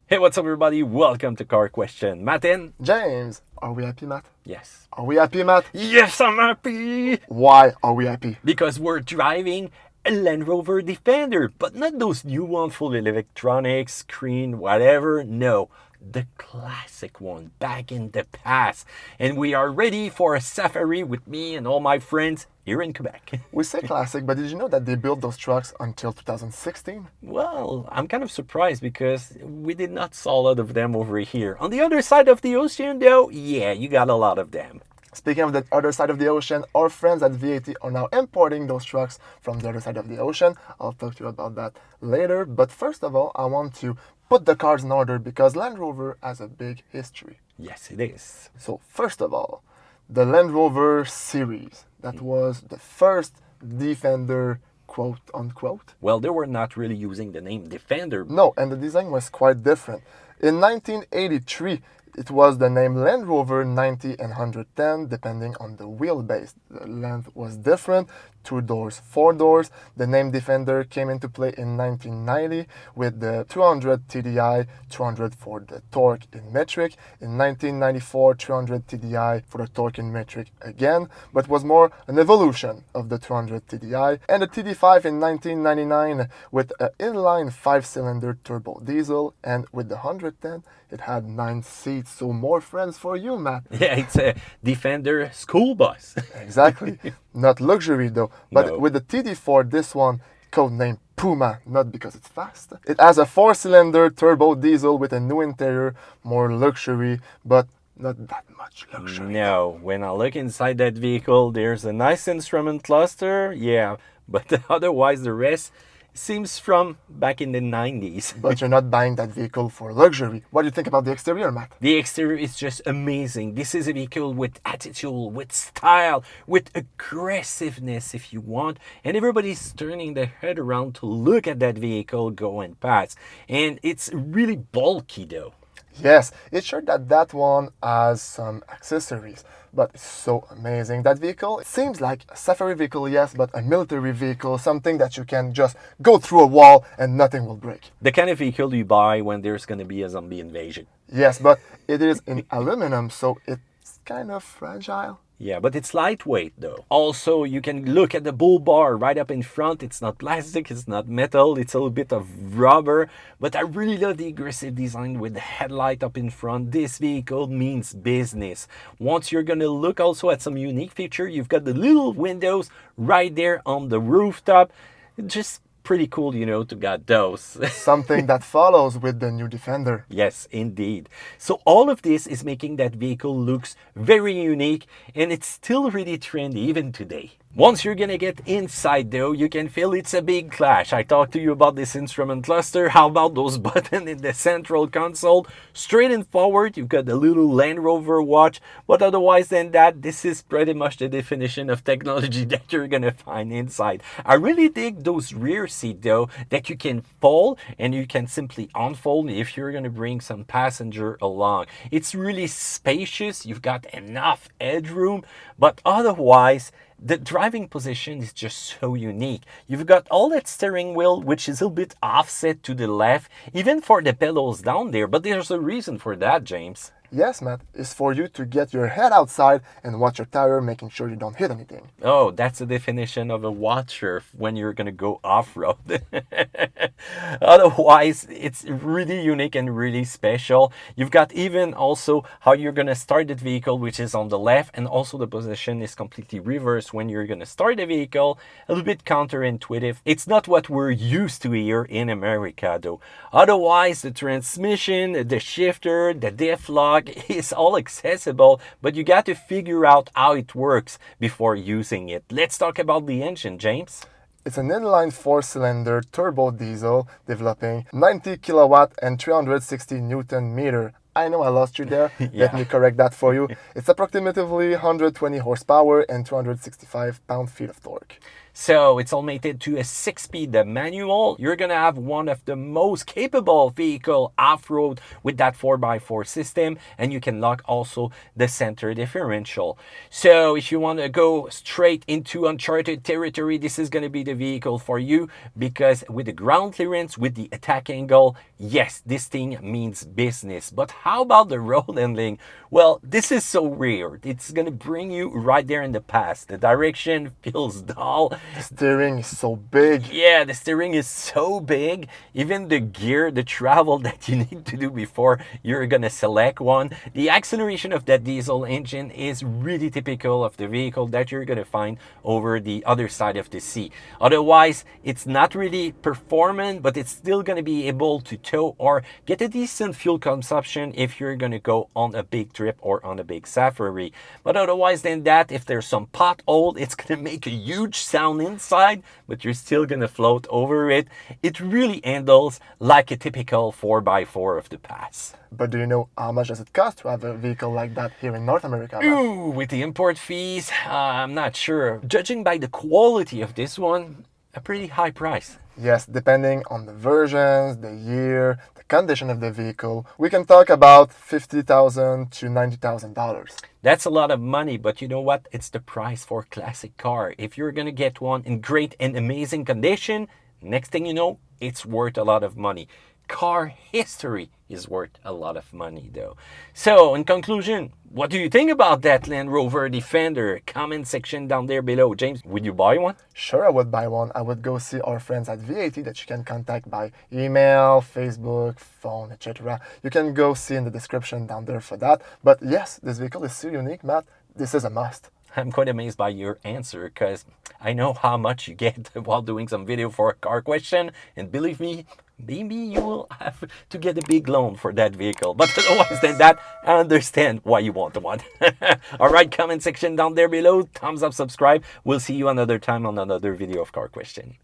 Hey, what's up, everybody? Welcome to Car Question. Martin? James, are we happy, Matt? Yes. Are we happy, Matt? Yes, I'm happy! Why are we happy? Because we're driving a Land Rover Defender, but not those new ones full of electronics, screen, whatever. No, the classic one back in the past. And we are ready for a safari with me and all my friends here in Quebec. We say classic, but did you know that they built those trucks until 2016? Well, I'm kind of surprised because we did not saw a lot of them over here. On the other side of the ocean, though, yeah, you got a lot of them. Speaking of the other side of the ocean, our friends at VAT are now importing those trucks from the other side of the ocean. I'll talk to you about that later. But first of all, I want to put the cards in order because Land Rover has a big history. Yes, it is. So first of all, the Land Rover series. That was the first Defender, quote unquote. Well, they were not really using the name Defender. No, and the design was quite different. In 1983, it was the name Land Rover 90 and 110, depending on the wheelbase. The length was different, 2 doors, 4 doors. The name Defender came into play in 1990 with the 200 TDI, 200 for the torque in metric. In 1994, 200 TDI for the torque in metric again, but was more an evolution of the 200 TDI. And the TD5 in 1999 with an inline 5-cylinder turbo diesel, and with the 110, it had 9 seats, so more friends for you, Matt. Yeah, it's a Defender school bus. Exactly. Not luxury though, but No. with the TD4, this one, codenamed Puma, not because it's fast. It has a 4-cylinder turbo diesel with a new interior, more luxury, but not that much luxury. No, when I look inside that vehicle, there's a nice instrument cluster, yeah, but otherwise the rest seems from back in the 90s. But you're not buying that vehicle for luxury. What do you think about the exterior, Matt? The exterior is just amazing. This is a vehicle with attitude, with style, with aggressiveness if you want. And everybody's turning their head around to look at that vehicle going past. And it's really bulky though. Yes, it's sure that that one has some accessories, but it's so amazing. That vehicle, it seems like a safari vehicle, yes, but a military vehicle, something that you can just go through a wall and nothing will break. The kind of vehicle you buy when there's going to be a zombie invasion. Yes, but it is in aluminum, so it's kind of fragile. Yeah, but it's lightweight though. Also, you can look at the bull bar right up in front. It's not plastic, it's not metal, it's a little bit of rubber. But I really love the aggressive design with the headlight up in front. This vehicle means business. Once you're gonna look also at some unique feature, you've got the little windows right there on the rooftop. Just pretty cool, to get those. Something that follows with the new Defender. Yes, indeed. So all of this is making that vehicle looks very unique, and it's still really trendy even today. Once you're gonna get inside though, you can feel it's a big clash. I talked to you about this instrument cluster. How about those buttons in the central console? Straight and forward, you've got the little Land Rover watch, but otherwise than that, this is pretty much the definition of technology that you're gonna find inside. I really dig those rear seat though, that you can fold and you can simply unfold if you're gonna bring some passenger along. It's really spacious, you've got enough headroom, but otherwise, the driving position is just so unique. You've got all that steering wheel, which is a little bit offset to the left, even for the pedals down there, but there's a reason for that, James. Yes, Matt, is for you to get your head outside and watch your tire, making sure you don't hit anything. Oh, that's the definition of a watcher when you're gonna go off-road. Otherwise, it's really unique and really special. You've got even also how you're gonna start the vehicle, which is on the left, and also the position is completely reversed when you're gonna start the vehicle. A little bit counterintuitive. It's not what we're used to here in America, though. Otherwise, the transmission, the shifter, the diff lock, is all accessible, but you got to figure out how it works before using it. Let's talk about the engine, James. It's an inline 4-cylinder turbo diesel developing 90 kilowatt and 360 Newton meter. I know I lost you there. Yeah. Let me correct that for you. It's approximately 120 horsepower and 265 pound-feet of torque. So it's all mated to a 6-speed manual. You're gonna have one of the most capable vehicle off-road with that 4x4 system, and you can lock also the center differential. So if you want to go straight into uncharted territory, this is gonna be the vehicle for you, because with the ground clearance, with the attack angle, yes, this thing means business. But how about the road handling? Well, this is so rare. It's gonna bring you right there in the past. The direction feels dull. The steering is so big. Yeah, the steering is so big. Even the gear, the travel that you need to do before you're gonna select one. The acceleration of that diesel engine is really typical of the vehicle that you're gonna find over the other side of the sea. Otherwise, it's not really performant, but it's still gonna be able to tow or get a decent fuel consumption if you're gonna go on a big trip or on a big safari. But otherwise than that, if there's some pothole, it's gonna make a huge sound inside, but you're still gonna float over it. It really handles like a typical 4x4 of the past. But do you know how much does it cost to have a vehicle like that here in North America? Ooh, with the import fees, I'm not sure. Judging by the quality of this one, a pretty high price. Yes, depending on the versions, the year, the condition of the vehicle, we can talk about $50,000 to $90,000. That's a lot of money, but you know what? It's the price for a classic car. If you're gonna get one in great and amazing condition, next thing you know, it's worth a lot of money. Car history is worth a lot of money though. So in conclusion, what do you think about that Land Rover Defender? Comment section down there below. James, would you buy one? Sure, I would buy one. I would go see our friends at VAT that you can contact by email, Facebook, phone, etc. You can go see in the description down there for that. But yes, this vehicle is so unique, Matt. This is a must. I'm quite amazed by your answer, because I know how much you get while doing some video for a car question, and believe me, maybe you will have to get a big loan for that vehicle. But otherwise than that, I understand why you want one. All right, comment section down there below, thumbs up, subscribe. We'll see you another time on another video of car question.